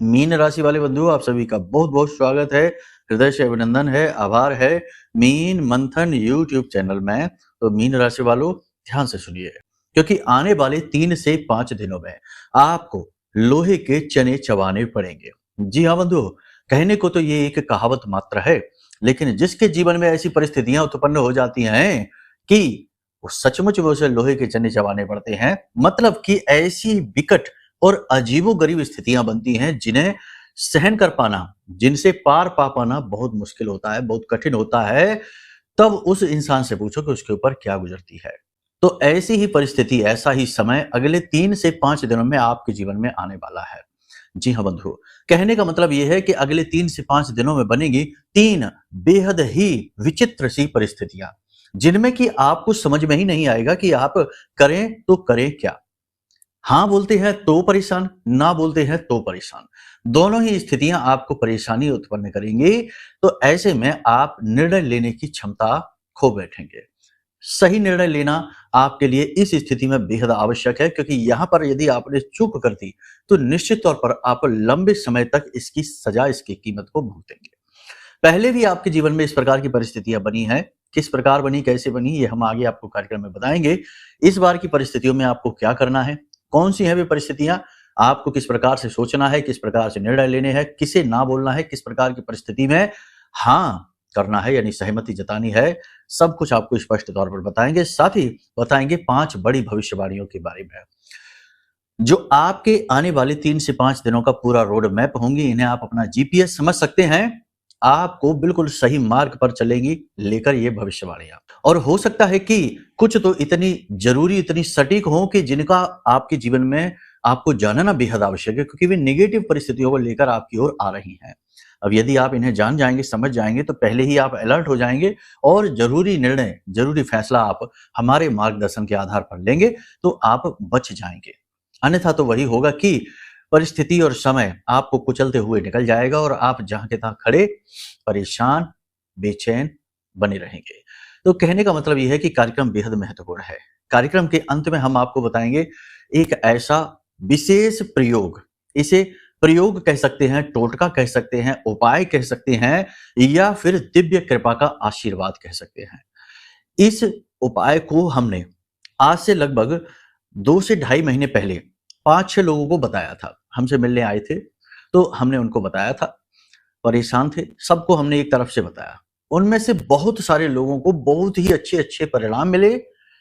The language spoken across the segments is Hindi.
मीन राशि वाले बंधुओं, आप सभी का बहुत बहुत स्वागत है, हृदय से अभिनंदन है, आभार है मीन मंथन यूट्यूब चैनल में। तो मीन राशि वालों ध्यान से सुनिए, क्योंकि आने वाले 3 से 5 दिनों में आपको लोहे के चने चबाने पड़ेंगे। जी हाँ बंधुओं, कहने को तो ये एक कहावत मात्र है, लेकिन जिसके जीवन में ऐसी परिस्थितियां उत्पन्न हो जाती हैं कि वो सचमुच में उसे लोहे के चने चबाने पड़ते हैं, मतलब कि ऐसी विकट और अजीबोगरीब स्थितियां बनती हैं जिन्हें सहन कर पाना, जिनसे पार पा पाना बहुत मुश्किल होता है, बहुत कठिन होता है। तब उस इंसान से पूछो कि उसके ऊपर क्या गुजरती है। तो ऐसी ही परिस्थिति, ऐसा ही समय अगले 3 से 5 दिनों में आपके जीवन में आने वाला है। जी हाँ बंधु, कहने का मतलब यह है कि अगले 3 से 5 दिनों में बनेगी 3 बेहद ही विचित्र सी परिस्थितियां, जिनमें कि आपको समझ में ही नहीं आएगा कि आप करें तो करें क्या। हाँ बोलते हैं तो परेशान, ना बोलते हैं तो परेशान। दोनों ही स्थितियां आपको परेशानी उत्पन्न करेंगी। तो ऐसे में आप निर्णय लेने की क्षमता खो बैठेंगे। सही निर्णय लेना आपके लिए इस स्थिति में बेहद आवश्यक है, क्योंकि यहां पर यदि आपने चूक कर दी तो निश्चित तौर पर आप लंबे समय तक इसकी सजा, इसकी कीमत को भुगतेंगे। पहले भी आपके जीवन में इस प्रकार की परिस्थितियां बनी हैं। किस प्रकार बनी, कैसे बनी, ये हम आगे आपको कार्यक्रम में बताएंगे। इस बार की परिस्थितियों में आपको क्या करना है, कौन सी हैं वे परिस्थितियां, आपको किस प्रकार से सोचना है, किस प्रकार से निर्णय लेने हैं, किसे ना बोलना है, किस प्रकार की परिस्थिति में हाँ करना है यानी सहमति जतानी है, सब कुछ आपको स्पष्ट तौर पर बताएंगे। साथ ही बताएंगे 5 बड़ी भविष्यवाणियों के बारे में, जो आपके आने वाले 3 से 5 दिनों का पूरा रोड मैप होंगी। इन्हें आप अपना जीपीएस समझ सकते हैं, आपको बिल्कुल सही मार्ग पर चलेंगी लेकर ये भविष्यवाणियां। और हो सकता है कि कुछ तो इतनी जरूरी, इतनी सटीक हो कि जिनका आपके जीवन में आपको जानना बेहद आवश्यक है, क्योंकि वे नेगेटिव परिस्थितियों को लेकर आपकी ओर आ रही हैं। अब यदि आप इन्हें जान जाएंगे, समझ जाएंगे, तो पहले ही आप अलर्ट हो जाएंगे और जरूरी निर्णय, जरूरी फैसला आप हमारे मार्गदर्शन के आधार पर लेंगे तो आप बच जाएंगे। अन्यथा तो वही होगा कि परिस्थिति और समय आपको कुचलते हुए निकल जाएगा और आप जहां के तहां खड़े परेशान, बेचैन बने रहेंगे। तो कहने का मतलब यह है कि कार्यक्रम बेहद महत्वपूर्ण है। कार्यक्रम के अंत में हम आपको बताएंगे एक ऐसा विशेष प्रयोग, इसे प्रयोग कह सकते हैं, टोटका कह सकते हैं, उपाय कह सकते हैं, या फिर दिव्य कृपा का आशीर्वाद कह सकते हैं। इस उपाय को हमने आज से लगभग 2 से ढाई महीने पहले 5-6 लोगों को बताया था। हमसे मिलने आए थे तो हमने उनको बताया था, परेशान थे, सबको हमने एक तरफ से बताया। उनमें से बहुत सारे लोगों को बहुत ही अच्छे परिणाम मिले,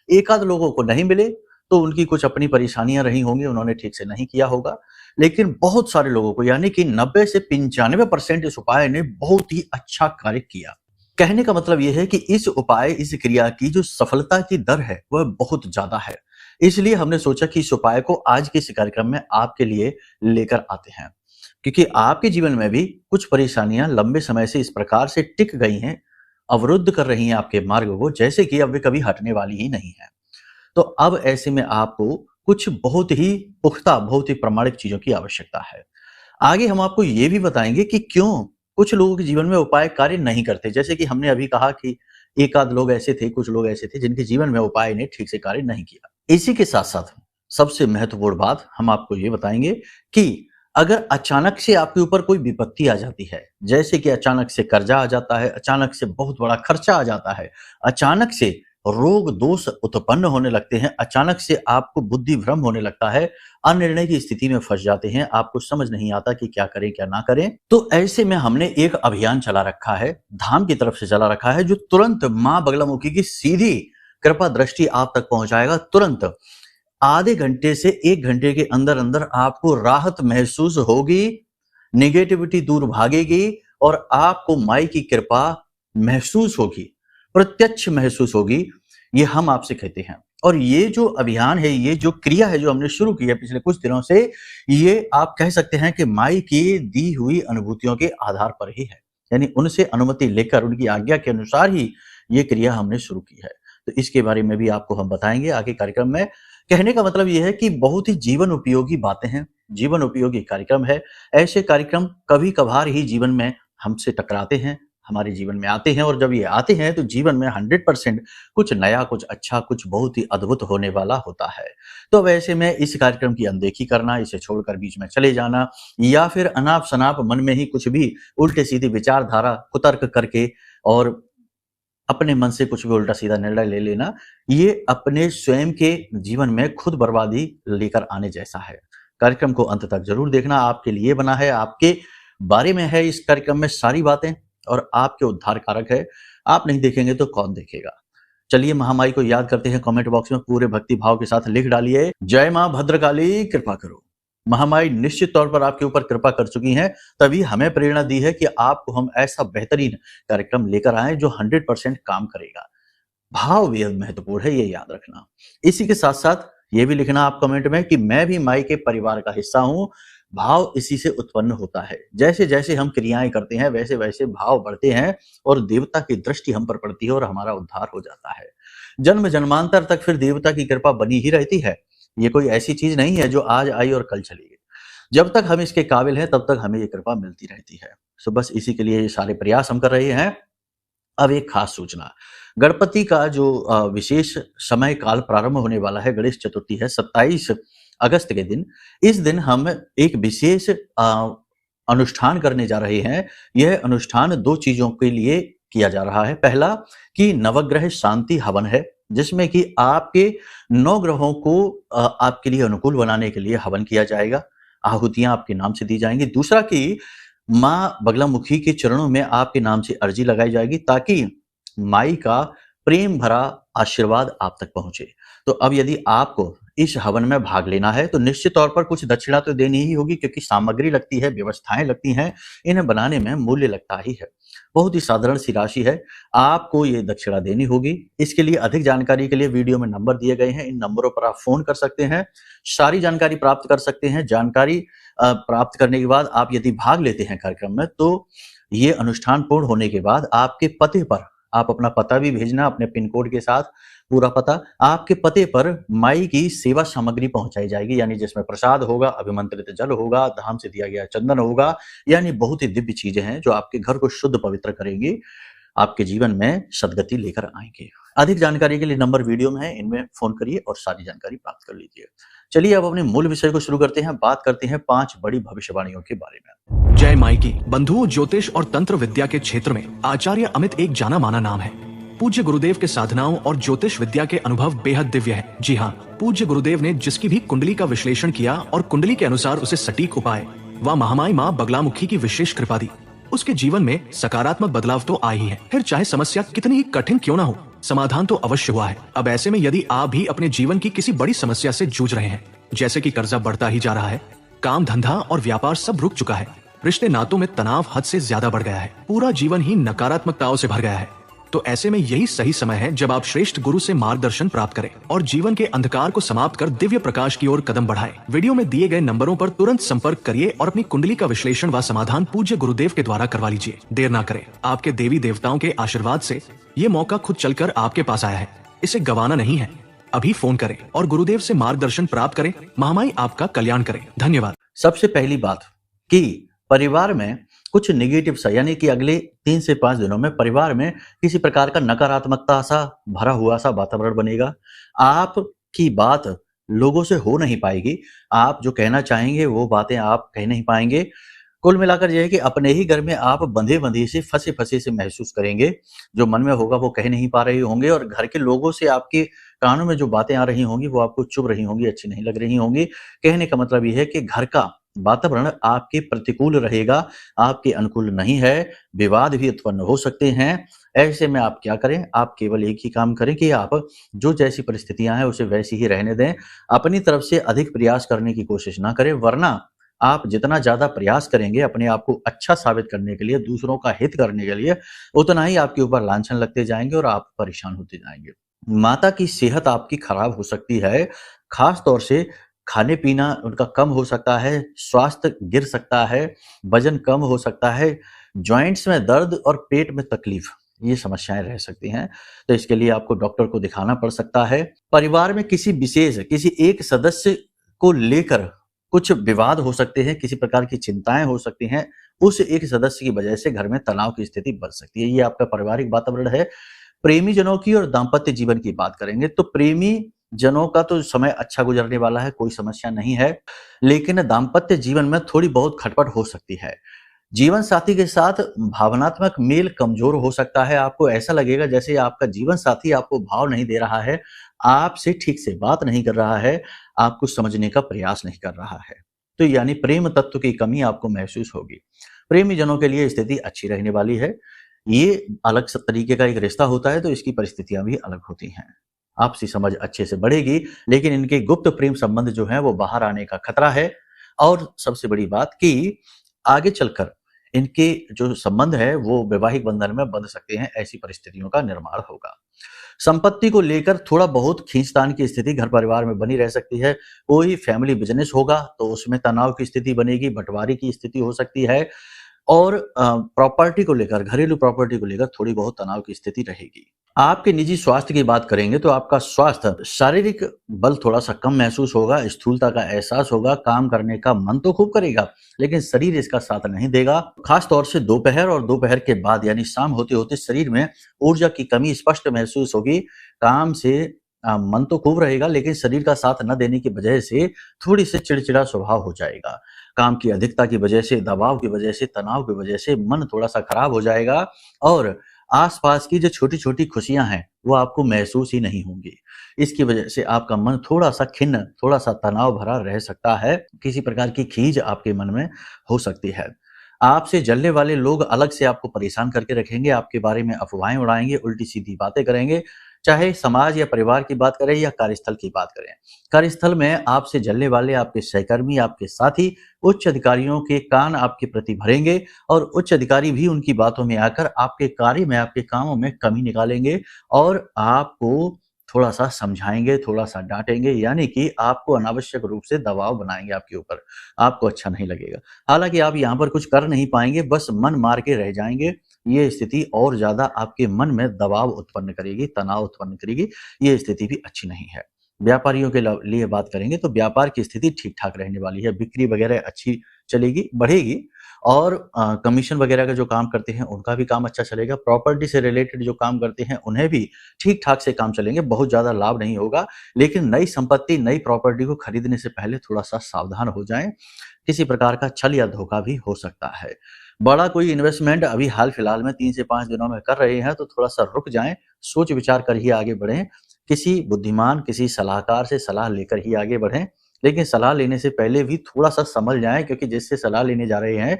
एक आध लोगों को नहीं मिले, तो उनकी कुछ अपनी परेशानियां रही होंगी, उन्होंने ठीक से नहीं किया होगा। लेकिन बहुत सारे लोगों को, यानी कि 90 से 95% इस उपाय ने बहुत ही अच्छा कार्य किया। कहने का मतलब यह है कि इस उपाय, इस क्रिया की जो सफलता की दर है वह बहुत ज्यादा है। इसलिए हमने सोचा कि इस उपाय को आज के इस कार्यक्रम में आपके लिए लेकर आते हैं, क्योंकि आपके जीवन में भी कुछ परेशानियां लंबे समय से इस प्रकार से टिक गई हैं, अवरुद्ध कर रही हैं आपके मार्ग को, जैसे कि अब वे कभी हटने वाली ही नहीं है। तो अब ऐसे में आपको कुछ बहुत ही पुख्ता, बहुत ही प्रामाणिक चीजों की आवश्यकता है। आगे हम आपको ये भी बताएंगे कि क्यों कुछ लोगों के जीवन में उपाय कार्य नहीं करते। जैसे कि हमने अभी कहा कि एक आध लोग ऐसे थे, कुछ लोग ऐसे थे जिनके जीवन में उपाय ने ठीक से कार्य नहीं किया। इसी के साथ साथ सबसे महत्वपूर्ण बात हम आपको ये बताएंगे कि अगर अचानक से आपके ऊपर कोई विपत्ति आ जाती है, जैसे कि अचानक से कर्जा आ जाता है, अचानक से बहुत बड़ा खर्चा आ जाता है, अचानक से रोग दोष उत्पन्न होने लगते हैं, अचानक से आपको बुद्धि भ्रम होने लगता है, अनिर्णय की स्थिति में फंस जाते हैं, आपको समझ नहीं आता कि क्या करें क्या ना करें, तो ऐसे में हमने एक अभियान चला रखा है, धाम की तरफ से चला रखा है, जो तुरंत मां बगलामुखी की सीधी कृपा दृष्टि आप तक पहुंचाएगा। तुरंत आधे घंटे से 1 घंटे के अंदर अंदर आपको राहत महसूस होगी, नेगेटिविटी दूर भागेगी और आपको माई की कृपा महसूस होगी, प्रत्यक्ष महसूस होगी। ये हम आपसे कहते हैं। और ये जो अभियान है, ये जो क्रिया है जो हमने शुरू की है पिछले कुछ दिनों से, ये आप कह सकते हैं कि माई की दी हुई अनुभूतियों के आधार पर ही है, यानी उनसे अनुमति लेकर, उनकी आज्ञा के अनुसार ही ये क्रिया हमने शुरू की है। तो इसके बारे में भी आपको हम बताएंगे आगे कार्यक्रम में। कहने का मतलब यह है कि बहुत ही जीवन उपयोगी बातें हैं, जीवन उपयोगी कार्यक्रम है। ऐसे कार्यक्रम कभी कभार ही जीवन में हमसे टकराते हैं, हमारे जीवन में आते हैं और जब ये आते हैं तो जीवन में 100% कुछ नया, कुछ अच्छा, कुछ बहुत ही अद्भुत होने वाला होता है। तो वैसे में इस कार्यक्रम की अनदेखी करना, इसे छोड़कर बीच में चले जाना या फिर अनाप-शनाप मन में ही कुछ भी उल्टे-सीधे विचारधारा कुतर्क करके और अपने मन से कुछ भी उल्टा-सीधा निर्णय ले लेना, ये अपने स्वयं के जीवन में खुद बर्बादी लेकर आने जैसा है। कार्यक्रम को अंत तक ज़रूर देखना, आपके लिए बना है, आपके बारे में है इस कार्यक्रम में सारी बातें और आपके उद्धार कारक है। आप नहीं देखेंगे तो कौन देखेगा? चलिए महामाई को याद करते हैं, कमेंट बॉक्स में पूरे भक्ति भाव के साथ लिख डालिए, जय माँ भद्रकाली कृपा करो। महामाई निश्चित तौर पर आपके ऊपर कृपा कर चुकी हैं, तभी हमें प्रेरणा दी है कि आपको हम ऐसा बेहतरीन कार्यक्रम लेकर आएँ जो 100% काम करेगा। भाव बेहद महत्वपूर्ण है, ये याद रखना। इसी के साथ-साथ ये भी लिखना आप कमेंट में कि मैं भी माई के परिवार का हिस्सा हूँ। भाव इसी से उत्पन्न होता है। जैसे-जैसे हम क्रियाएँ करते हैं, वैसे-वैसे भाव बढ़ते हैं और देवता की दृष्टि हम पर पड़ती है और हमारा उद्धार हो जाता है। जन्म-जन्मांतर तक फिर देवता की कृपा बनी ही रहती है। ये कोई ऐसी चीज़ नहीं है जो आज आई और कल चली गई। जब तक हम इसके काबिल हैं, तब तक हमें ये कृपा मिलती रहती है। सो बस इसी के लिए ये सारे प्रयास हम कर रहे हैं। अब एक खास सूचना, गणपति का जो विशेष समय काल प्रारंभ होने वाला है, गणेश चतुर्थी है 27 अगस्त के दिन। इस दिन हम एक विशेष अनुष्ठान करने जा रहे हैं। यह अनुष्ठान 2 चीज़ों के लिए किया जा रहा है। पहला कि नवग्रह शांति हवन है, जिसमें कि आपके 9 ग्रहों को आपके लिए अनुकूल बनाने के लिए हवन किया जाएगा। आहुतियाँ आपके नाम से दी जाएँगी। दूसरा कि माँ बगलामुखी के चरणों में आपके नाम से अर्जी लगाई जाएगी ताकि माई का प्रेम भरा आशीर्वाद आप तक पहुंचे। तो अब यदि आपको इस हवन में भाग लेना है तो निश्चित तौर पर कुछ दक्षिणा तो देनी ही होगी, क्योंकि सामग्री लगती है, व्यवस्थाएं लगती हैं, इन्हें बनाने में मूल्य लगता ही है। बहुत ही साधारण सी राशि है, आपको ये दक्षिणा देनी होगी। इसके लिए अधिक जानकारी के लिए वीडियो में नंबर दिए गए हैं, इन नंबरों पर आप फोन कर सकते हैं, सारी जानकारी प्राप्त कर सकते हैं। जानकारी प्राप्त करने के बाद आप यदि भाग लेते हैं कार्यक्रम में, तो ये अनुष्ठान पूर्ण होने के बाद आपके पते पर, आप अपना पता भी भेजना अपने पिन कोड के साथ, पूरा पता, आपके पते पर माई की सेवा सामग्री पहुंचाई जाएगी, यानी जिसमें प्रसाद होगा, अभिमंत्रित जल होगा, धाम से दिया गया चंदन होगा, यानी बहुत ही दिव्य चीजें हैं जो आपके घर को शुद्ध पवित्र करेंगी, आपके जीवन में सद्गति लेकर आएंगे। अधिक जानकारी के लिए नंबर वीडियो में है, इनमें फोन करिए और सारी जानकारी प्राप्त कर लीजिए। चलिए अब अपने मूल विषय को शुरू करते हैं। बात करते हैं 5 बड़ी भविष्यवाणियों के बारे में। जय माई की। बंधुओं, ज्योतिष और तंत्र विद्या के क्षेत्र में आचार्य अमित एक जाना माना नाम है। पूज्य गुरुदेव के साधनाओं और ज्योतिष विद्या के अनुभव बेहद दिव्य है। जी हाँ, पूज्य गुरुदेव ने जिसकी भी कुंडली का विश्लेषण किया और कुंडली के अनुसार उसे सटीक उपाय व महामाई माँ बगलामुखी की विशेष कृपा दी, उसके जीवन में सकारात्मक बदलाव तो आए ही है। फिर चाहे समस्या कितनी ही कठिन क्यों न हो, समाधान तो अवश्य हुआ है। अब ऐसे में यदि आप भी अपने जीवन की किसी बड़ी समस्या से जूझ रहे हैं, जैसे कि कर्जा बढ़ता ही जा रहा है, काम धंधा और व्यापार सब रुक चुका है, रिश्ते नातों में तनाव हद से ज्यादा बढ़ गया है, पूरा जीवन ही नकारात्मकताओं से भर गया है, तो ऐसे में यही सही समय है जब आप श्रेष्ठ गुरु से मार्गदर्शन प्राप्त करें और जीवन के अंधकार को समाप्त कर दिव्य प्रकाश की ओर कदम बढ़ाएं। वीडियो में दिए गए नंबरों पर तुरंत संपर्क करिए और अपनी कुंडली का विश्लेषण व समाधान पूज्य गुरुदेव के द्वारा करवा लीजिए। देर ना करें, आपके देवी देवताओं के आशीर्वाद से ये मौका खुद चलकर आपके पास आया है, इसे गंवाना नहीं है। अभी फोन करें और गुरुदेव से मार्गदर्शन प्राप्त करें। महामाई आपका कल्याण करें। धन्यवाद। सबसे पहली बात कि परिवार में कुछ नेगेटिव सा, यानी कि अगले 3 से 5 दिनों में परिवार में किसी प्रकार का नकारात्मकता सा भरा हुआ सा वातावरण बनेगा। आपकी बात लोगों से हो नहीं पाएगी, आप जो कहना चाहेंगे वो बातें आप कह नहीं पाएंगे। कुल मिलाकर यह है कि अपने ही घर में आप बंधे-बंधे से, फंसे-फंसे से महसूस करेंगे। जो मन में होगा वो कह नहीं पा रहे होंगे और घर के लोगों से आपके कानों में जो बातें आ रही होंगी वो आपको चुभ रही होंगी, अच्छी नहीं लग रही होंगी। कहने का मतलब ये है कि घर का वातावरण आपके प्रतिकूल रहेगा, आपके अनुकूल नहीं है, विवाद भी उत्पन्न हो सकते हैं। ऐसे में आप क्या करें, आप केवल एक ही काम करें कि आप जो जैसी परिस्थितियां हैं उसे वैसी ही रहने दें। अपनी तरफ से अधिक प्रयास करने की कोशिश ना करें, वरना आप जितना ज्यादा प्रयास करेंगे अपने आप को अच्छा साबित करने के लिए, दूसरों का हित करने के लिए, उतना ही आपके ऊपर लांछन लगते जाएंगे और आप परेशान होते जाएंगे। माता की सेहत आपकी खराब हो सकती है, खास तौर से खाने पीना उनका कम हो सकता है, स्वास्थ्य गिर सकता है, वजन कम हो सकता है, जॉइंट्स में दर्द और पेट में तकलीफ, ये समस्याएं रह सकती हैं। तो इसके लिए आपको डॉक्टर को दिखाना पड़ सकता है। परिवार में किसी एक सदस्य को लेकर कुछ विवाद हो सकते हैं, किसी प्रकार की चिंताएं हो सकती हैं, उस एक सदस्य की वजह से घर में तनाव की स्थिति बन सकती है। ये आपका पारिवारिक वातावरण है। प्रेमी जनों की और दाम्पत्य जीवन की बात करेंगे तो प्रेमी जनों का तो समय अच्छा गुजरने वाला है, कोई समस्या नहीं है, लेकिन दाम्पत्य जीवन में थोड़ी बहुत खटपट हो सकती है। जीवन साथी के साथ भावनात्मक मेल कमजोर हो सकता है। आपको ऐसा लगेगा जैसे आपका जीवन साथी आपको भाव नहीं दे रहा है, आपसे ठीक से बात नहीं कर रहा है, आपको समझने का प्रयास नहीं कर रहा है। तो यानी प्रेम तत्व की कमी आपको महसूस होगी। प्रेमी जनों के लिए स्थिति अच्छी रहने वाली है। ये अलग स तरीके का एक रिश्ता होता है तो इसकी परिस्थितियां भी अलग होती हैं। आपसी समझ अच्छे से बढ़ेगी, लेकिन इनके गुप्त प्रेम संबंध जो हैं वो बाहर आने का खतरा है। और सबसे बड़ी बात कि आगे चलकर इनके जो संबंध है वो वैवाहिक बंधन में बंध सकते हैं, ऐसी परिस्थितियों का निर्माण होगा। संपत्ति को लेकर थोड़ा बहुत खींचतान की स्थिति घर परिवार में बनी रह सकती है। कोई फैमिली बिजनेस होगा तो उसमें तनाव की स्थिति बनेगी, बंटवारे की स्थिति हो सकती है और प्रॉपर्टी को लेकर, घरेलू प्रॉपर्टी को लेकर थोड़ी बहुत तनाव की स्थिति रहेगी। आपके निजी स्वास्थ्य की बात करेंगे तो आपका स्वास्थ्य, शारीरिक बल थोड़ा-सा कम महसूस होगा, स्थूलता का एहसास होगा, काम करने का मन तो खूब करेगा, लेकिन शरीर इसका साथ नहीं देगा। खास तौर से दोपहर और दोपहर के बाद यानी शाम होते-होते शरीर में ऊर्जा की कमी स्पष्ट महसूस होगी। काम से मन तो खूब रहेगा, लेकिन शरीर का साथ न देने की वजह से थोड़ी-सी चिड़चिड़ा स्वभाव हो जाएगा। काम की अधिकता की वजह से, दबाव की वजह से, तनाव की वजह से मन थोड़ा-सा खराब हो जाएगा और आस-पास की जो छोटी-छोटी खुशियाँ हैं, वो आपको महसूस ही नहीं होंगी। इसकी वजह से आपका मन थोड़ा-सा खिन्न, थोड़ा-सा तनाव भरा रह सकता है। किसी प्रकार की खीज आपके मन में हो सकती है। आपसे जलने वाले लोग अलग से आपको परेशान करके रखेंगे, आपके बारे में अफवाहें उड़ाएँगे, उल्टी-सीधी बातें करेंगे, चाहे समाज या परिवार की बात करें या कार्यस्थल की बात करें। कार्यस्थल में आपसे जलने वाले आपके सहकर्मी, आपके साथी, उच्च अधिकारियों के कान आपके प्रति भरेंगे और उच्च अधिकारी भी उनकी बातों में आकर आपके कार्य में, आपके कामों में कमी निकालेंगे और आपको थोड़ा-सा समझाएँगे, थोड़ा-सा डाँटेंगे, यानी कि आपको अनावश्यक रूप से दबाव बनाएँगे आपके ऊपर। आपको अच्छा नहीं लगेगा। हालाँकि आप यहाँ पर कुछ कर नहीं पाएँगे, बस मन मार के रह जाएँगे। ये स्थिति और ज़्यादा आपके मन में दबाव उत्पन्न करेगी, तनाव उत्पन्न करेगी। ये स्थिति भी अच्छी नहीं है। व्यापारियों के लिए बात करेंगे तो व्यापार की स्थिति ठीक-ठाक रहने वाली है। बिक्री वगैरह अच्छी चलेगी, बढ़ेगी और कमीशन वगैरह का जो काम करते हैं उनका भी काम अच्छा चलेगा। प्रॉपर्टी से रिलेटेड जो काम करते हैं उन्हें भी ठीक-ठाक से काम चलेंगे, बहुत ज़्यादा लाभ नहीं होगा। लेकिन नई संपत्ति, नई प्रॉपर्टी को खरीदने से पहले थोड़ा-सा सावधान हो जाएँ। किसी प्रकार का छल या धोखा भी हो सकता है। बड़ा कोई इन्वेस्टमेंट अभी हाल-फिलहाल में 3 से 5 दिनों में कर रहे हैं तो थोड़ा-सा रुक जाएँ, सोच-विचार कर ही आगे बढ़ें। किसी बुद्धिमान, किसी सलाहकार से सलाह लेकर ही आगे बढ़ें। लेकिन सलाह लेने से पहले भी थोड़ा-सा समझ जाएँ, क्योंकि जिससे सलाह लेने जा रहे हैं,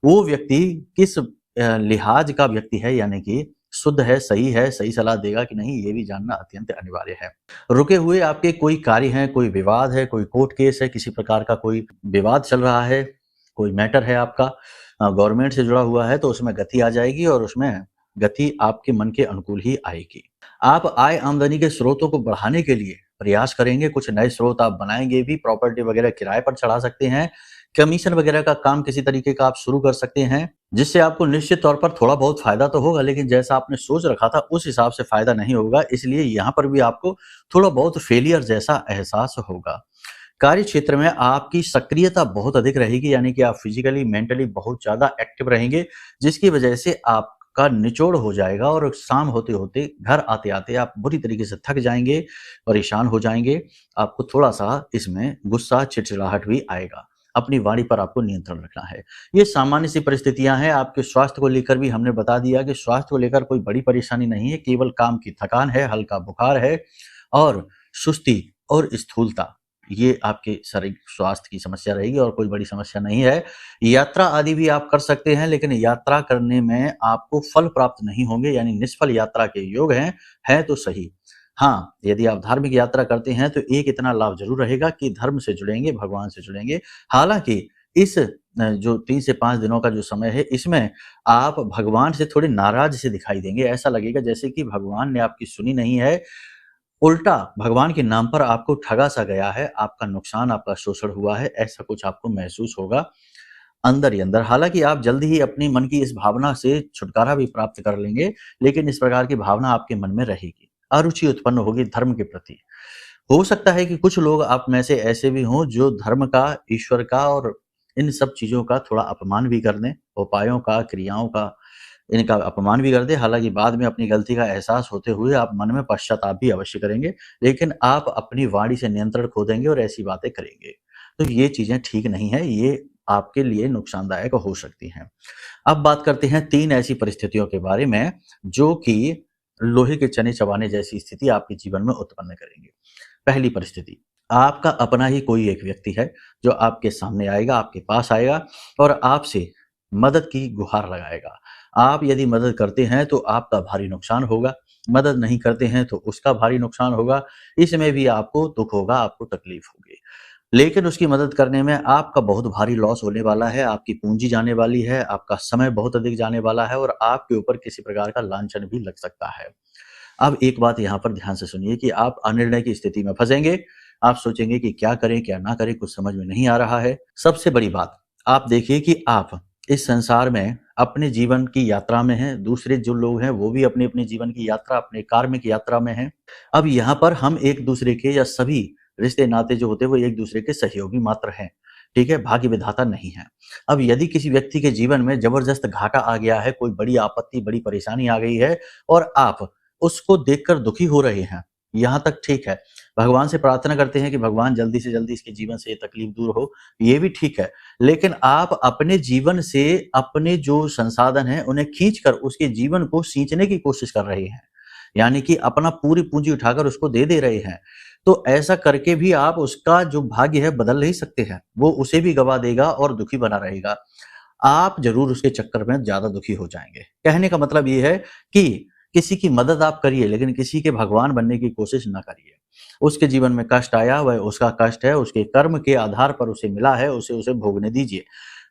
वो व्यक्ति किस लिहाज का व्यक्ति है, यानी कि शुद्ध है, सही सलाह देगा कि नहीं, ये भी जानना अत्यंत अनिवार्य है। रुके हुए आपके कोई कार्य हैं, कोई विवाद है, कोई कोर्ट केस है, किसी प्रकार का कोई विवाद चल रहा है, कोई मैटर है आपका गवर्नमेंट से जुड़ा हुआ है, तो उसमें गति आ जाएगी और उसमें गति आपके मन के अनुकूल ही आएगी। आप आय आमदनी के स्रोतों को बढ़ाने के लिए प्रयास करेंगे, कुछ नए स्रोत आप बनाएँगे भी, प्रॉपर्टी वगैरह किराए पर चढ़ा सकते हैं, कमीशन वगैरह का काम किसी तरीके का आप शुरू कर सकते हैं, जिससे आपको निश्चित तौर पर थोड़ा बहुत फ़ायदा तो होगा, लेकिन जैसा आपने सोच रखा था उस हिसाब से फ़ायदा नहीं होगा, इसलिए यहाँ पर भी आपको थोड़ा बहुत फेलियर जैसा एहसास होगा। कार्य क्षेत्र में आपकी सक्रियता बहुत अधिक रहेगी, यानी कि आप फिजिकली, मेंटली बहुत ज़्यादा एक्टिव रहेंगे, जिसकी वजह से आपका निचोड़ हो जाएगा और शाम होते-होते, घर आते-आते आप बुरी तरीके से थक जाएँगे, परेशान हो जाएँगे। आपको थोड़ा-सा इसमें गुस्सा, चिड़चिड़ाहट भी आएगा। अपनी वाणी पर आपको नियंत्रण रखना है। ये सामान्य सी परिस्थितियाँ हैं। आपके स्वास्थ्य को लेकर भी हमने बता दिया कि स्वास्थ्य को लेकर कोई बड़ी परेशानी नहीं है, केवल काम की थकान है, हल्का बुखार है और सुस्ती और स्थूलता। ये आपके शारीरिक स्वास्थ्य की समस्या रहेगी और कोई बड़ी समस्या नहीं है। यात्रा आदि भी आप कर सकते हैं, लेकिन यात्रा करने में आपको फल प्राप्त नहीं होंगे, यानी निष्फल यात्रा के योग हैं तो सही। हाँ, यदि आप धार्मिक यात्रा करते हैं तो एक इतना लाभ ज़रूर रहेगा कि धर्म से जुड़ेंगे, भगवान से जुड़ेंगे। हालाँकि इस जो 3 से 5 दिनों का जो समय है, इसमें आप भगवान से थोड़े नाराज़ से दिखाई देंगे। ऐसा लगेगा जैसे कि भगवान ने आपकी सुनी नहीं है, उल्टा भगवान के नाम पर आपको ठगा-सा गया है, आपका नुकसान, आपका शोषण हुआ है, ऐसा कुछ आपको महसूस होगा अंदर ही अंदर। हालाँकि आप जल्द ही अपनी मन की इस भावना से छुटकारा भी प्राप्त कर लेंगे, लेकिन इस प्रकार की भावना आपके मन में रहेगी। अरुचि उत्पन्न होगी धर्म के प्रति। हो सकता है कि कुछ लोग आप में से ऐसे भी हों जो धर्म का, ईश्वर का और इन सब चीज़ों का थोड़ा अपमान भी कर दें, उपायों का, क्रियाओं का, इनका अपमान भी कर दें। हालाँकि बाद में अपनी गलती का एहसास होते हुए आप मन में पश्चाताप भी अवश्य करेंगे, लेकिन आप अपनी वाणी से नियंत्रण खो देंगे और ऐसी बातें करेंगे। तो ये चीज़ें ठीक नहीं है, ये आपके लिए नुकसानदायक हो सकती हैं। अब बात करते हैं 3 ऐसी परिस्थितियों के बारे में जो कि लोहे के चने चबाने जैसी स्थिति आपके जीवन में उत्पन्न करेंगी। पहली परिस्थिति, आपका अपना ही कोई एक व्यक्ति है जो आपके सामने आएगा, आपके पास आएगा और आपसे मदद की गुहार लगाएगा। आप यदि मदद करते हैं तो आपका भारी नुकसान होगा, मदद नहीं करते हैं तो उसका भारी नुकसान होगा। इसमें भी आपको दुःख होगा, आपको तकलीफ होगी। लेकिन उसकी मदद करने में आपका बहुत भारी लॉस होने वाला है, आपकी पूंजी जाने वाली है, आपका समय बहुत अधिक जाने वाला है और आपके ऊपर किसी प्रकार का लांछन भी लग सकता है। अब एक बात यहाँ पर ध्यान से सुनिए कि आप अनिर्णय की स्थिति में फंसेंगे। आप सोचेंगे कि क्या करें, क्या ना करें, कुछ समझ में नहीं आ रहा है। सबसे बड़ी बात, आप देखिए कि आप इस संसार में अपने जीवन की यात्रा में हैं, दूसरे जो लोग हैं वो भी अपने-अपने जीवन की यात्रा, अपने कार्मिक यात्रा में हैं। अब यहाँ पर हम एक-दूसरे के या सभी रिश्ते नाते जो होते हैं वो एक-दूसरे के सहयोगी मात्र हैं, ठीक है? भाग्य विधाता नहीं है। अब यदि किसी व्यक्ति के जीवन में ज़बरदस्त घाटा आ गया है, कोई बड़ी आपत्ति, बड़ी परेशानी आ गई है और आप उसको देखकर दुखी हो रहे हैं, यहाँ तक ठीक है। भगवान से प्रार्थना करते हैं कि भगवान जल्दी से जल्दी इसके जीवन से ये तकलीफ दूर हो, ये भी ठीक है। लेकिन आप अपने जीवन से अपने जो संसाधन हैं, उन्हें खींचकर उसके जीवन को सींचने की कोशिश कर रहे हैं। यानी कि अपना पूरी पूँजी उठाकर उसको दे दे रहे हैं। तो ऐसा करके भी आप उसका जो भाग्य है बदल नहीं सकते हैं। वो उसे भी गँवा देगा और दुखी बना रहेगा। आप ज़रूर उसके चक्कर में ज़्यादा दुखी हो जाएँगे। कहने का मतलब ये है कि किसी की मदद आप करिए, लेकिन किसी के भगवान बनने की कोशिश ना करिए। उसके जीवन में कष्ट आया, वह उसका कष्ट है, उसके कर्म के आधार पर उसे मिला है, उसे भोगने दीजिए।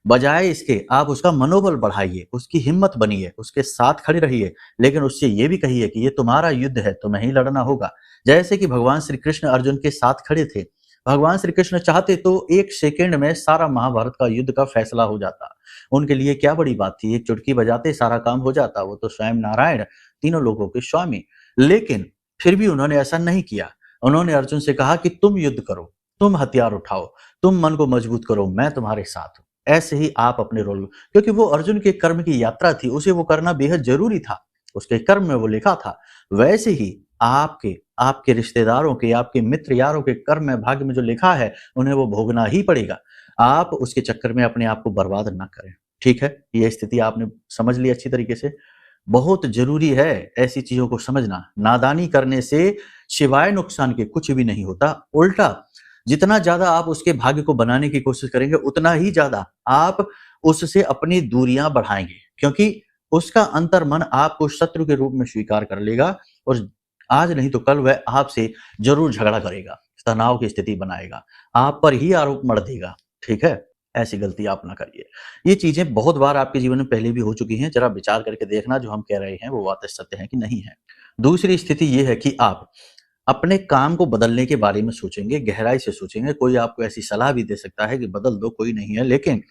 बजाय इसके आप उसका मनोबल बढ़ाइए, उसकी हिम्मत बनिए, उसके साथ खड़े रहिए, लेकिन उससे ये भी कहिए कि ये तुम्हारा युद्ध है, तुम्हें ही लड़ना होगा। जैसे कि भगवान श्री कृष्ण अर्जुन के साथ खड़े थे। भगवान श्री कृष्ण चाहते तो 1 सेकंड में सारा महाभारत का युद्ध का फैसला हो जाता। उनके लिए क्या बड़ी बात थी, एक चुटकी बजाते सारा काम हो जाता। वो तो स्वयं नारायण, तीनों लोगों के स्वामी। लेकिन फिर भी उन्होंने ऐसा नहीं किया। उन्होंने अर्जुन से कहा कि तुम युद्ध करो, तुम हथियार उठाओ, तुम मन को मजबूत करो, मैं तुम्हारे साथ हूँ। ऐसे ही आप अपने रोल, क्योंकि वो अर्जुन के कर्म की यात्रा थी, उसे वो करना बेहद जरूरी था, उसके कर्म में वो लिखा था। वैसे ही आपके आपके रिश्तेदारों के, आपके मित्र यारों के कर्म में, भाग्य में जो लिखा है, उन्हें वो भोगना ही पड़ेगा। आप उसके चक्कर में अपने आप को बर्बाद ना करें। ठीक है, ये स्थिति आपने समझ ली अच्छी तरीके से। बहुत जरूरी है ऐसी चीजों को समझना। नादानी करने से सिवाय नुकसान के कुछ भी नहीं होता। उल्टा जितना ज्यादा आप उसके भाग्य को बनाने की कोशिश करेंगे, उतना ही ज्यादा आप उससे अपनी दूरियां बढ़ाएंगे, क्योंकि उसका अंतर्मन आपको शत्रु के रूप में स्वीकार कर लेगा और आज नहीं तो कल वह आपसे जरूर झगड़ा करेगा, तनाव की स्थिति बनाएगा, आप पर ही आरोप मढ़ देगा। ठीक है, ऐसी गलती आप ना करिए। ये चीजें बहुत बार आपके जीवन में पहले भी हो चुकी हैं। जरा विचार करके देखना जो हम कह रहे हैं वो बातें सत्य है कि नहीं है। दूसरी स्थिति ये है कि आप अपने काम को बदलने के बारे में सोचेंगे, गहराई से सोचेंगे। कोई आपको ऐसी सलाह भी दे सकता है कि बदल दो, कोई नहीं है, लेकिन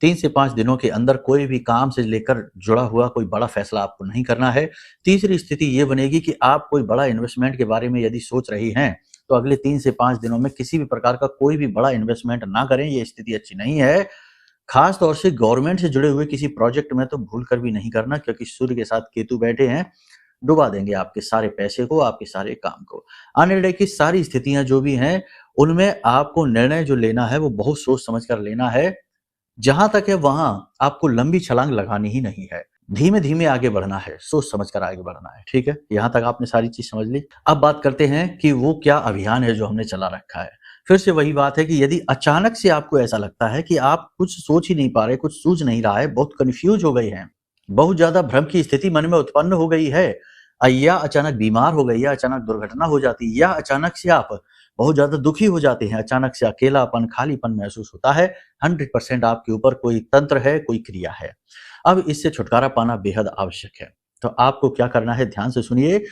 3 से 5 दिनों के अंदर कोई भी काम से लेकर जुड़ा हुआ कोई बड़ा फैसला आपको नहीं करना है। तीसरी स्थिति ये बनेगी कि आप कोई बड़ा इन्वेस्टमेंट के बारे में यदि सोच रही हैं, तो अगले 3 से 5 दिनों में किसी भी प्रकार का कोई भी बड़ा इन्वेस्टमेंट ना करें। ये स्थिति अच्छी नहीं है। खास तौर से गवर्नमेंट से जुड़े हुए किसी प्रोजेक्ट में तो भूल कर भी नहीं करना, क्योंकि सूर्य के साथ केतु बैठे हैं, डुबा देंगे आपके सारे पैसे को, आपके सारे काम को। अनिर्णय की सारी स्थितियां जो भी हैं, उनमें आपको निर्णय जो लेना है वो बहुत सोच समझ कर लेना है। जहां तक है वहां आपको लंबी छलांग लगानी ही नहीं है, धीमे धीमे आगे बढ़ना है, सोच समझ कर आगे बढ़ना है। ठीक है, यहां तक आपने सारी चीज समझ ली। अब बात करते हैं कि वो क्या अभियान है जो हमने चला रखा है। फिर से वही बात है कि यदि अचानक से आपको ऐसा लगता है कि आप कुछ सोच ही नहीं पा रहे, कुछ सूझ नहीं रहा है, बहुत कंफ्यूज हो गए हैं, बहुत ज्यादा भ्रम की स्थिति मन में उत्पन्न हो गई है, या अचानक बीमार हो गई, या अचानक दुर्घटना हो जाती, या अचानक से आप बहुत ज्यादा दुखी हो जाते हैं, अचानक से अकेलापन, खालीपन महसूस होता है, 100% आपके ऊपर कोई तंत्र है, कोई क्रिया है। अब इससे छुटकारा पाना बेहद आवश्यक है। तो आपको क्या करना है, ध्यान से सुनिए।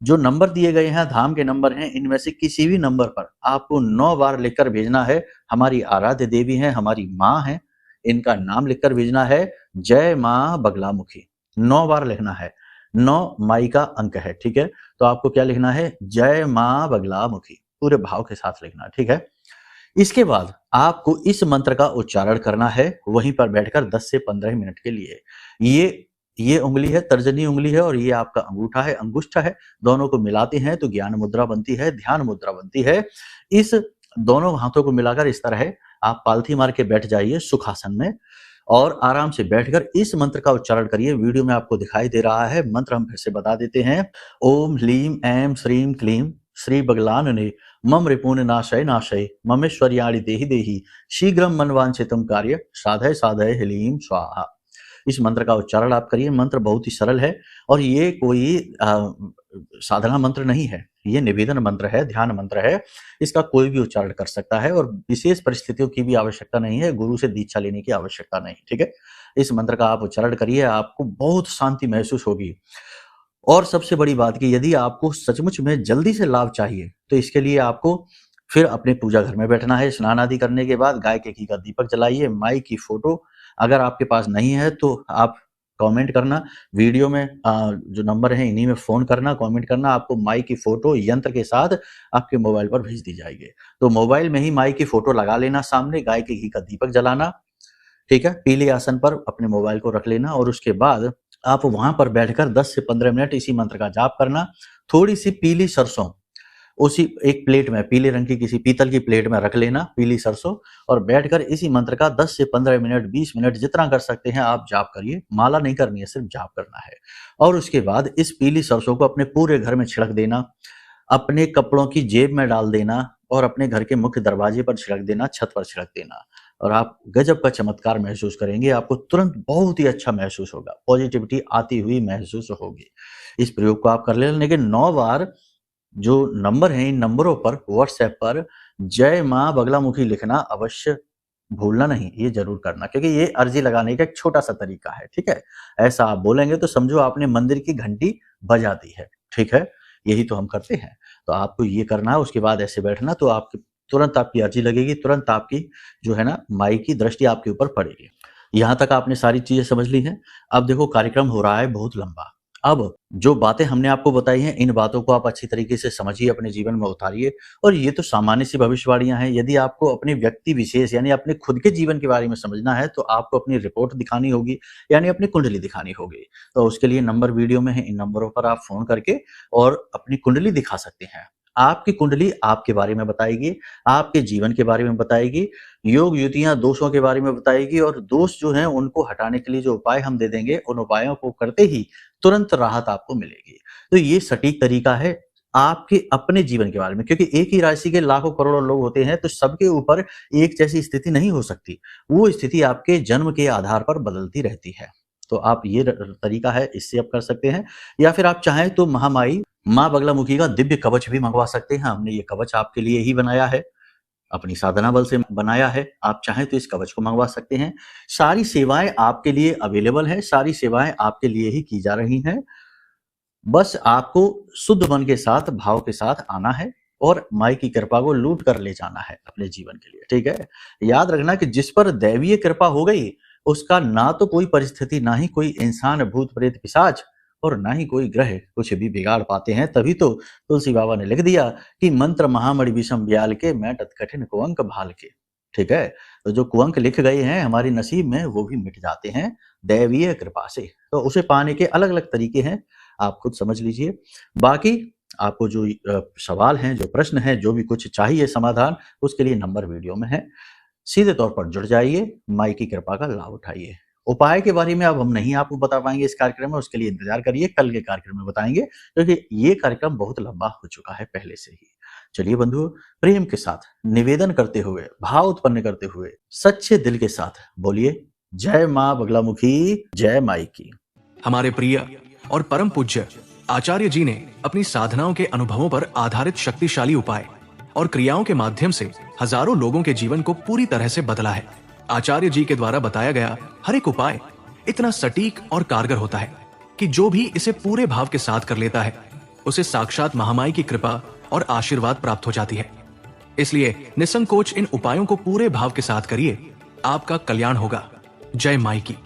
जो नंबर दिए गए हैं, धाम के नंबर हैं, इनमें से किसी भी नंबर पर आपको 9 बार लिखकर भेजना है। हमारी आराध्य देवी हैं, हमारी माँ हैं, इनका नाम लिखकर भेजना है। जय माँ बगलामुखी 9 बार लिखना है। 9 माई का अंक है। ठीक है, तो आपको क्या लिखना है, जय माँ बगलामुखी। पूरे भाव के साथ लिखना, ठीक है। इसके बाद आपको इस मंत्र का उच्चारण करना है वहीं पर बैठकर 10 से 15 मिनट के लिए। ये उंगली है, तर्जनी उंगली है और ये आपका अंगूठा है, अंगुष्ठा है, दोनों को मिलाते हैं तो ज्ञान मुद्रा बनती है, ध्यान मुद्रा बनती है। इस दोनों हाथों को मिलाकर इस तरह आप पालथी मार के बैठ जाइए सुखासन में और आराम से बैठकर इस मंत्र का उच्चारण करिए। वीडियो में आपको दिखाई दे रहा है, मंत्र हम फिर से बता देते हैं। ओम ह्लीं ऐं श्रीं क्लीं श्री बगलानने मम रिपुन नाशय नाशय ममेश्वर्याणि देहि देहि शीघ्रम मनवांछितम कार्य साधय साधय ह्लीं स्वाहा। इस मंत्र का उच्चारण आप करिए। मंत्र बहुत ही सरल है और ये कोई साधना मंत्र नहीं है, ये निवेदन मंत्र है, ध्यान मंत्र है। इसका कोई भी उच्चारण कर सकता है और विशेष परिस्थितियों की भी आवश्यकता नहीं है, गुरु से दीक्षा लेने की आवश्यकता नहीं, ठीक है। इस मंत्र का आप उच्चारण करिए, आपको बहुत शांति महसूस होगी। और सबसे बड़ी बात कि यदि आपको सचमुच में जल्दी से लाभ चाहिए तो इसके लिए आपको फिर अपने पूजा घर में बैठना है। स्नान आदि करने के बाद गाय के घी का दीपक जलाइए। माई की फोटो अगर आपके पास नहीं है तो आप कमेंट करना, वीडियो में जो नंबर है इन्हीं में फोन करना, कमेंट करना, आपको माई की फोटो यंत्र के साथ आपके मोबाइल पर भेज दी जाएगी। तो मोबाइल में ही माई की फोटो लगा लेना, सामने गाय के घी का दीपक जलाना, ठीक है। पीले आसन पर अपने मोबाइल को रख लेना और उसके बाद आप वहां पर बैठकर 10 से 15 मिनट इसी मंत्र का जाप करना। थोड़ी सी पीली सरसों उसी एक प्लेट में, पीले रंग की किसी पीतल की प्लेट में रख लेना पीली सरसों और बैठकर इसी मंत्र का 10 से 15 मिनट 20 मिनट जितना कर सकते हैं आप जाप करिए। माला नहीं करनी है, सिर्फ जाप करना है। और उसके बाद इस पीली सरसों को अपने पूरे घर में छिड़क देना, अपने कपड़ों की जेब में डाल देना और अपने घर के मुख्य दरवाजे पर छिड़क देना, छत पर छिड़क देना और आप गजब का चमत्कार महसूस करेंगे। आपको तुरंत बहुत ही अच्छा महसूस होगा, पॉजिटिविटी आती हुई महसूस होगी। इस प्रयोग को आप कर लें, लेकिन 9 बार जो नंबर हैं इन नंबरों पर व्हाट्सएप पर जय मां बगलामुखी लिखना अवश्य भूलना नहीं, ये जरूर करना, क्योंकि ये अर्जी लगाने का एक छोटा सा तरीका है, ठीक है। ऐसा आप बोलेंगे तो समझो आपने मंदिर की घंटी बजा दी है, ठीक है। यही तो हम करते हैं, तो आपको ये करना है। उसके बाद ऐसे बैठना तो आपकी तुरंत आपकी अर्जी लगेगी, तुरंत आपकी जो है ना माई की दृष्टि आपके ऊपर पड़ेगी। यहाँ तक आपने सारी चीजें समझ ली हैं। अब देखो कार्यक्रम हो रहा है बहुत लंबा। अब जो बातें हमने आपको बताई हैं इन बातों को आप अच्छी तरीके से समझिए, अपने जीवन में उतारिए। और ये तो सामान्य सी भविष्यवाणियां हैं। यदि आपको अपने व्यक्ति विशेष यानी अपने खुद के जीवन के बारे में समझना है तो आपको अपनी रिपोर्ट दिखानी होगी, यानी अपनी कुंडली दिखानी होगी। तो उसके लिए नंबर वीडियो में है, इन नंबरों पर आप फोन करके और अपनी कुंडली दिखा सकते हैं। आपकी कुंडली आपके बारे में बताएगी, आपके जीवन के बारे में बताएगी, योग युतियां दोषों के बारे में बताएगी और दोष जो हैं उनको हटाने के लिए जो उपाय हम दे देंगे उन उपायों को करते ही तुरंत राहत आपको मिलेगी। तो ये सटीक तरीका है आपके अपने जीवन के बारे में, क्योंकि एक ही राशि के लाखों करोड़ों लोग होते हैं तो सबके ऊपर एक जैसी स्थिति नहीं हो सकती। वो स्थिति आपके जन्म के आधार पर बदलती रहती है। तो आप ये तरीका है, इससे आप कर सकते हैं। या फिर आप चाहें तो महामाई मां बगलामुखी का दिव्य कवच भी मंगवा सकते हैं। हमने ये कवच आपके लिए ही बनाया है, अपनी साधना बल से बनाया है। आप चाहें तो इस कवच को मंगवा सकते हैं। सारी सेवाएं आपके लिए अवेलेबल है, सारी सेवाएं आपके लिए ही की जा रही हैं। बस आपको शुद्ध मन के साथ, भाव के साथ आना है और माई की कृपा को लूट कर ले जाना है अपने जीवन के लिए, ठीक है। याद रखना कि जिस पर दैवीय कृपा हो गई उसका ना तो कोई परिस्थिति, ना ही कोई इंसान, भूत प्रेत पिशाच और ना ही कोई ग्रह कुछ भी बिगाड़ पाते हैं। तभी तो तुलसी बाबा ने लिख दिया कि मंत्र महामणि विषम ब्याल के मैं तत् कठिन कुअंक भाल के, ठीक है। तो जो कुअंक लिख गए हैं हमारी नसीब में वो भी मिट जाते हैं दैवीय कृपा से। तो उसे पाने के अलग अलग तरीके हैं, आप खुद समझ लीजिए। बाकी आपको जो सवाल हैं, जो प्रश्न हैं, जो भी कुछ चाहिए समाधान, उसके लिए नंबर वीडियो में है। सीधे तौर पर जुड़ जाइए, माई की कृपा का लाभ उठाइए। उपाय के बारे में अब हम नहीं आपको बता पाएंगे इस कार्यक्रम में, उसके लिए इंतजार करिए, कल के कार्यक्रम में बताएंगे, क्योंकि ये कार्यक्रम बहुत लंबा हो चुका है पहले से ही। चलिए बंधुओं, प्रेम के साथ निवेदन करते हुए, भाव उत्पन्न करते हुए, सच्चे दिल के साथ बोलिए जय मां बगलामुखी, जय माई की। हमारे प्रिय और परम पूज्य आचार्य जी ने अपनी साधनाओं के अनुभवों पर आधारित शक्तिशाली उपाय और क्रियाओं के माध्यम से हजारों लोगों के जीवन को पूरी तरह से बदला है। आचार्य जी के द्वारा बताया गया हर एक उपाय इतना सटीक और कारगर होता है कि जो भी इसे पूरे भाव के साथ कर लेता है उसे साक्षात महामाई की कृपा और आशीर्वाद प्राप्त हो जाती है। इसलिए निसंकोच इन उपायों को पूरे भाव के साथ करिए, आपका कल्याण होगा। जय माई की।